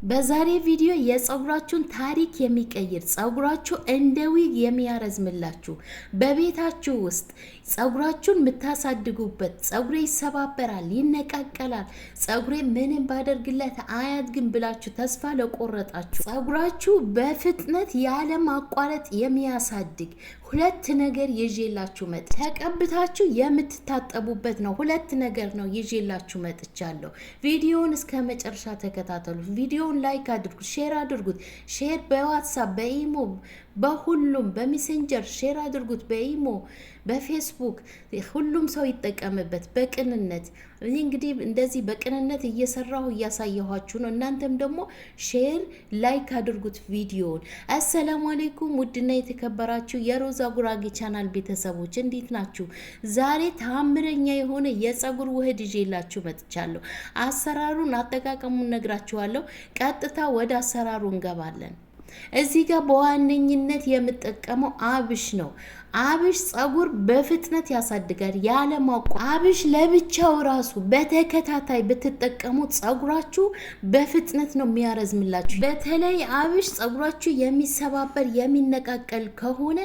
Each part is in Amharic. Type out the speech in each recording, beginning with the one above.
በዛሬ ቪዲዮ የጸጉራችሁን ታሪክ የሚቀይር ጸጉራችሁ እንደ ዊግ የሚያረዝምላችሁ በቤታችሁ ውስጥ ጸጉራችሁን የምታሳድጉበት ጸጉሬ ይሰባበራል፣ ይነቃቀላል፣ ጸጉሬ ምንም ባደርግለት አያድግም ብላችሁ ተስፋ ለቆረጣችሁ ጸጉራችሁ በፍጥነት ያለ ማቋረጥ የሚያሳድግ ሁለት ነገር ይዤላችሁ ተቀብታችሁ የምትታጠቡበት ነው። ሁለት ነገር ነው ይዤላችሁ መጥቻለሁ። ቪዲዮውን እስከ መጨረሻ ተከታተሉት። ቪዲዮውን ላይክ አድርጉት፣ ሼር አድርጉት። ሼር በዋትስአፕ በኢሞ በሁሉም በሜሴንጀር ሼር አድርጉት። በኢሞ በፌስቡክ ሁሉም ሰው ይጠቀምበት በቅንነት። እኔ እንግዲህ እንደዚህ በቅንነት እየሰራሁ እያሳየኋችሁ ነው። እናንተም ደግሞ ሼር ላይክ አድርጉት ቪዲዮውን። አሰላሙ አለይኩም ውድና የተከበራችሁ የሮዛ ጉራጌ ቻናል ቤተሰቦች እንዴት ናችሁ? ዛሬ ታምረኛ የሆነ የጸጉር ውህድ ይዤላችሁ መጥቻለሁ። አሰራሩን አጠቃቀሙን ነግራችኋለሁ። ቀጥታ ወደ አሰራሩ እንገባለን። እዚህ ጋር በዋነኝነት የምጠቀመው አብሽ ነው። አብሽ ጸጉር በፍጥነት ያሳድጋል ያለ ማቋረጥ። አብሽ ለብቻው ራሱ በተከታታይ ብትጠቀሙት ጸጉራችሁ በፍጥነት ነው የሚያረዝምላችሁ። በተለይ አብሽ ጸጉራችሁ የሚሰባበር የሚነቃቀል ከሆነ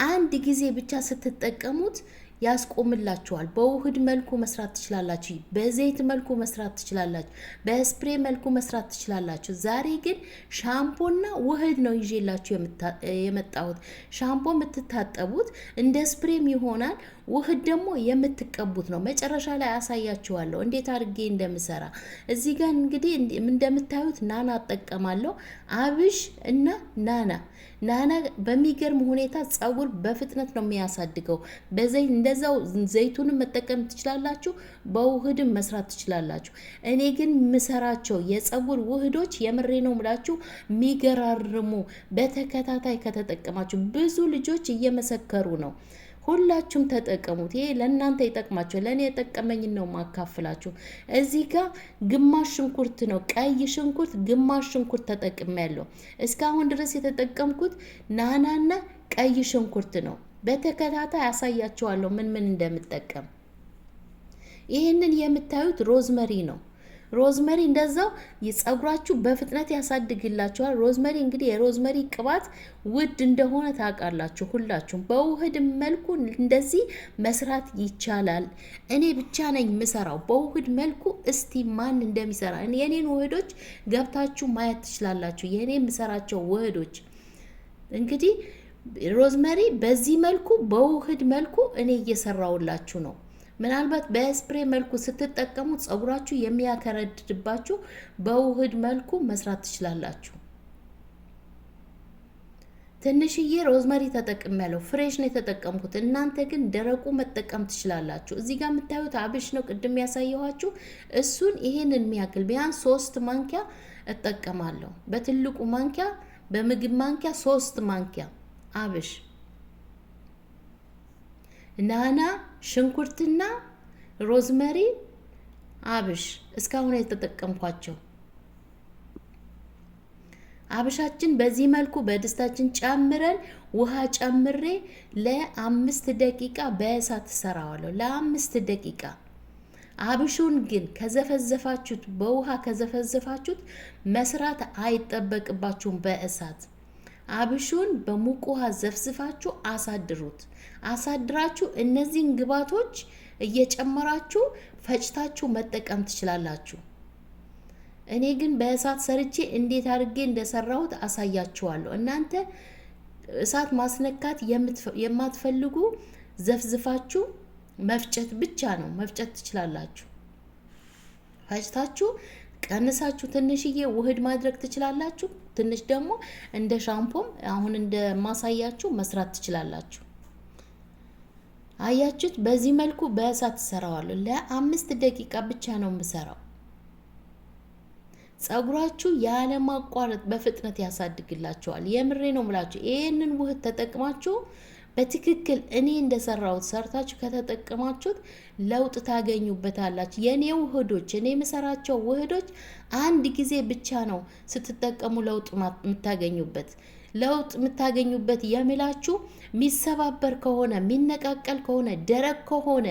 አንድ ጊዜ ብቻ ስትጠቀሙት ያስቆምላችኋል። በውህድ መልኩ መስራት ትችላላችሁ፣ በዘይት መልኩ መስራት ትችላላችሁ፣ በስፕሬ መልኩ መስራት ትችላላችሁ። ዛሬ ግን ሻምፖና ውህድ ነው ይዤላችሁ የመጣሁት። ሻምፖ የምትታጠቡት እንደ ስፕሬም ይሆናል። ውህድ ደግሞ የምትቀቡት ነው። መጨረሻ ላይ አሳያችኋለሁ እንዴት አድርጌ እንደምሰራ። እዚህ ጋር እንግዲህ እንደምታዩት ናና እጠቀማለሁ። አብሽ እና ናና በሚገርም ሁኔታ ጸጉር በፍጥነት ነው የሚያሳድገው። በዘይት እንደዛው ዘይቱንም መጠቀም ትችላላችሁ፣ በውህድም መስራት ትችላላችሁ። እኔ ግን ምሰራቸው የጸጉር ውህዶች የምሬ ነው ምላችሁ የሚገራርሙ በተከታታይ ከተጠቀማችሁ ብዙ ልጆች እየመሰከሩ ነው። ሁላችሁም ተጠቀሙት። ይሄ ለእናንተ ይጠቅማችሁ፣ ለእኔ የጠቀመኝ ነው ማካፍላችሁ። እዚህ ጋር ግማሽ ሽንኩርት ነው፣ ቀይ ሽንኩርት ግማሽ ሽንኩርት ተጠቅሜያለሁ። እስካሁን ድረስ የተጠቀምኩት ናናና ቀይ ሽንኩርት ነው። በተከታታይ አሳያችኋለሁ ምን እንደምጠቀም። ይህንን የምታዩት ሮዝመሪ ነው። ሮዝመሪ እንደዛው የጸጉራችሁ በፍጥነት ያሳድግላችኋል። ሮዝመሪ እንግዲህ የሮዝመሪ ቅባት ውድ እንደሆነ ታውቃላችሁ ሁላችሁም። በውህድ መልኩ እንደዚህ መስራት ይቻላል። እኔ ብቻ ነኝ ምሰራው በውህድ መልኩ። እስቲ ማን እንደሚሰራ የኔን ውህዶች ገብታችሁ ማየት ትችላላችሁ። የኔ ምሰራቸው ውህዶች እንግዲህ ሮዝመሪ በዚህ መልኩ በውህድ መልኩ እኔ እየሰራውላችሁ ነው። ምናልባት በስፕሬ መልኩ ስትጠቀሙት ጸጉራችሁ የሚያከረድድባችሁ በውህድ መልኩ መስራት ትችላላችሁ። ትንሽዬ ሮዝመሪ ተጠቅሜያለሁ። ፍሬሽ ነው የተጠቀምኩት። እናንተ ግን ደረቁ መጠቀም ትችላላችሁ። እዚህ ጋር የምታዩት አብሽ ነው ቅድም ያሳየኋችሁ። እሱን ይሄንን የሚያክል ቢያንስ 3 ማንኪያ እጠቀማለሁ። በትልቁ ማንኪያ በምግብ ማንኪያ 3 ማንኪያ አብሽ፣ ናና፣ ሽንኩርትና ሮዝመሪ፣ አብሽ እስካሁን የተጠቀምኳቸው። አብሻችን በዚህ መልኩ በድስታችን ጨምረን ውሃ ጨምሬ ለ5 ደቂቃ በእሳት ሰራዋለሁ። ለ5 ደቂቃ። አብሹን ግን ከዘፈዘፋችሁት በውሃ ከዘፈዘፋችሁት መስራት አይጠበቅባችሁም በእሳት። አብሹን በሙቅ ውሃ ዘፍዝፋችሁ አሳድራችሁ እነዚህን ግብአቶች እየጨመራችሁ ፈጭታችሁ መጠቀም ትችላላችሁ። እኔ ግን በእሳት ሰርቼ እንዴት አድርጌ እንደሰራሁት አሳያችኋለሁ። እናንተ እሳት ማስነካት የማትፈልጉ ዘፍዝፋችሁ መፍጨት ብቻ ነው፣ መፍጨት ትችላላችሁ። ፈጭታችሁ ቀንሳችሁ ትንሽዬ ውህድ ማድረግ ትችላላችሁ። ትንሽ ደግሞ እንደ ሻምፖም አሁን እንደ ማሳያችሁ መስራት ትችላላችሁ። አያችሁት? በዚህ መልኩ በእሳት ሰራዋለሁ። ለ5 ደቂቃ ብቻ ነው የምሰራው። ጸጉራችሁ ያለ ማቋረጥ በፍጥነት ያሳድግላችኋል። የምሬ ነው የምላችሁ። ይሄንን ውህድ ተጠቅማችሁ በትክክል እኔ እንደሰራሁት ሰርታችሁ ከተጠቀማችሁት ለውጥ ታገኙበታላችሁ። የኔ ውህዶች እኔ የምሰራቸው ውህዶች አንድ ጊዜ ብቻ ነው ስትጠቀሙ ለውጥ የምታገኙበት። ለውጥ የምታገኙበት የሚላችሁ የሚሰባበር ከሆነ፣ የሚነቃቀል ከሆነ፣ ደረቅ ከሆነ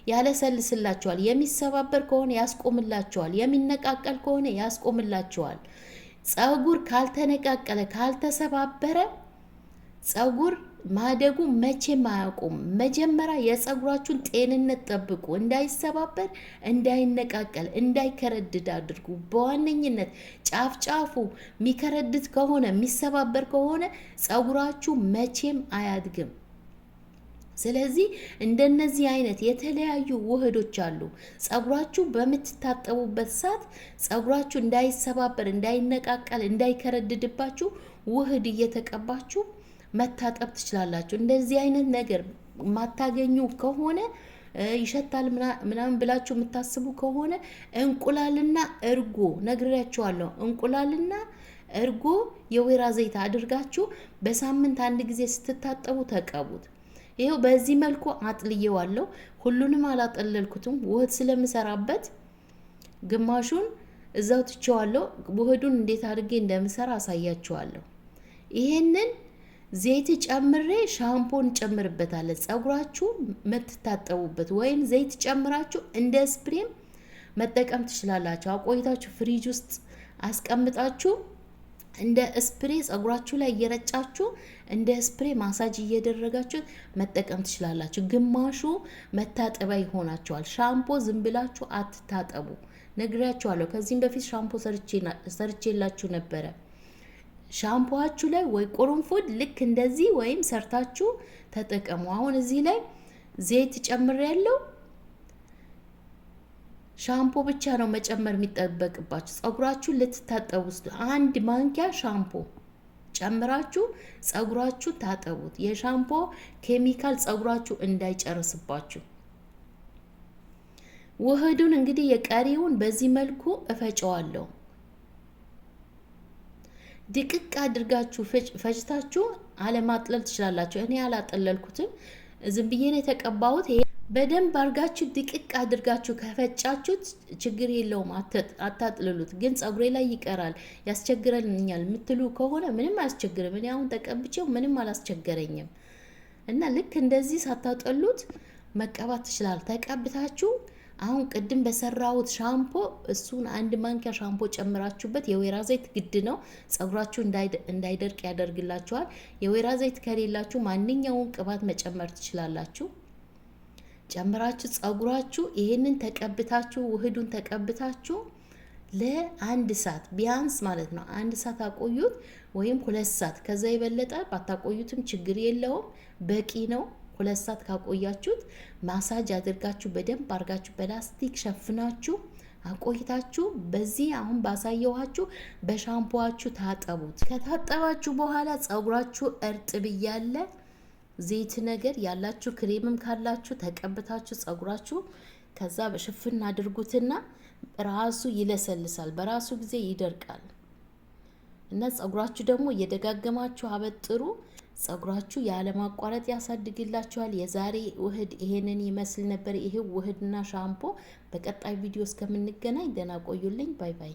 ያለሰልስላችኋል። የሚሰባበር ከሆነ ያስቆምላችኋል። የሚነቃቀል ከሆነ ያስቆምላችኋል። ጸጉር ካልተነቃቀለ ካልተሰባበረ ጸጉር ማደጉ መቼም አያውቁም። መጀመሪያ የጸጉራችሁን ጤንነት ጠብቁ። እንዳይሰባበር፣ እንዳይነቃቀል፣ እንዳይከረድድ አድርጉ። በዋነኝነት ጫፍ ጫፉ የሚከረድድ ከሆነ የሚሰባበር ከሆነ ጸጉራችሁ መቼም አያድግም። ስለዚህ እንደነዚህ አይነት የተለያዩ ውህዶች አሉ። ጸጉራችሁ በምትታጠቡበት ሰዓት ጸጉራችሁ እንዳይሰባበር፣ እንዳይነቃቀል፣ እንዳይከረድድባችሁ ውህድ እየተቀባችሁ መታጠብ ትችላላችሁ። እንደዚህ አይነት ነገር ማታገኙ ከሆነ ይሸታል ምናምን ብላችሁ የምታስቡ ከሆነ እንቁላልና እርጎ ነግሬያችኋለሁ። እንቁላልና እርጎ የወይራ ዘይት አድርጋችሁ በሳምንት አንድ ጊዜ ስትታጠቡ ተቀቡት። ይሄው በዚህ መልኩ አጥልየዋለሁ። ሁሉንም አላጠለልኩትም ውህድ ስለምሰራበት ግማሹን እዛው ትቼዋለሁ። ውህዱን እንዴት አድርጌ እንደምሰራ አሳያችኋለሁ። ይሄንን ዘይት ጨምሬ ሻምፖን ጨምርበታለሁ። ጸጉራችሁ የምትታጠቡበት ወይም ዘይት ጨምራችሁ እንደ ስፕሬም መጠቀም ትችላላችሁ። አቆይታችሁ ፍሪጅ ውስጥ አስቀምጣችሁ እንደ ስፕሬ ጸጉራችሁ ላይ እየረጫችሁ እንደ ስፕሬ ማሳጅ እየደረጋችሁ መጠቀም ትችላላችሁ። ግማሹ መታጠቢያ ይሆናችኋል። ሻምፖ ዝም ብላችሁ አትታጠቡ። ነግሬያችኋለሁ። ከዚህም በፊት ሻምፖ ሰርቼላችሁ ነበረ። ሻምፖአችሁ ላይ ወይ ቁርንፉድ ልክ እንደዚህ ወይም ሰርታችሁ ተጠቀሙ። አሁን እዚህ ላይ ዘይት ጨምሬያለሁ። ሻምፖ ብቻ ነው መጨመር የሚጠበቅባችሁ። ጸጉራችሁ ልትታጠቡ ውስጥ አንድ ማንኪያ ሻምፖ ጨምራችሁ ጸጉራችሁ ታጠቡት። የሻምፖ ኬሚካል ጸጉራችሁ እንዳይጨርስባችሁ። ውህዱን እንግዲህ የቀሪውን በዚህ መልኩ እፈጨዋለሁ። ድቅቅ አድርጋችሁ ፈጭታችሁ አለማጥለል ትችላላችሁ። እኔ አላጠለልኩትም፣ ዝም ብዬ ነው የተቀባሁት። በደንብ አድርጋችሁ ድቅቅ አድርጋችሁ ከፈጫችሁት ችግር የለውም፣ አታጥልሉት። ግን ጸጉሬ ላይ ይቀራል ያስቸግረኛል የምትሉ ከሆነ ምንም አያስቸግርም። እኔ አሁን ተቀብቼው ምንም አላስቸገረኝም። እና ልክ እንደዚህ ሳታጠሉት መቀባት ትችላል። ተቀብታችሁ አሁን ቅድም በሰራሁት ሻምፖ እሱን አንድ ማንኪያ ሻምፖ ጨምራችሁበት። የወይራ ዘይት ግድ ነው፣ ጸጉራችሁ እንዳይደርቅ ያደርግላችኋል። የወይራ ዘይት ከሌላችሁ ማንኛውም ቅባት መጨመር ትችላላችሁ። ጨምራችሁ ጸጉራችሁ ይሄንን ተቀብታችሁ ውህዱን ተቀብታችሁ ለአንድ ሰዓት ቢያንስ ማለት ነው 1 ሰዓት አቆዩት፣ ወይም 2 ሰዓት። ከዛ የበለጠ ባታቆዩትም ችግር የለውም፣ በቂ ነው። 2 ሰዓት ካቆያችሁት ማሳጅ አድርጋችሁ በደንብ አድርጋችሁ በላስቲክ ሸፍናችሁ አቆይታችሁ በዚህ አሁን ባሳየኋችሁ በሻምፖአችሁ ታጠቡት። ከታጠባችሁ በኋላ ጸጉራችሁ እርጥብ እያለ ዘይት ነገር ያላችሁ ክሬምም ካላችሁ ተቀብታችሁ ጸጉራችሁ ከዛ በሽፍን አድርጉትና ራሱ ይለሰልሳል፣ በራሱ ጊዜ ይደርቃል። እና ጸጉራችሁ ደግሞ እየደጋገማችሁ አበጥሩ። ጸጉራችሁ ያለማቋረጥ ያሳድግላችኋል። የዛሬ ውህድ ይሄንን ይመስል ነበር። ይሄ ውህድና ሻምፖ። በቀጣይ ቪዲዮ እስከምንገናኝ ደህና ቆዩልኝ። ባይ ባይ።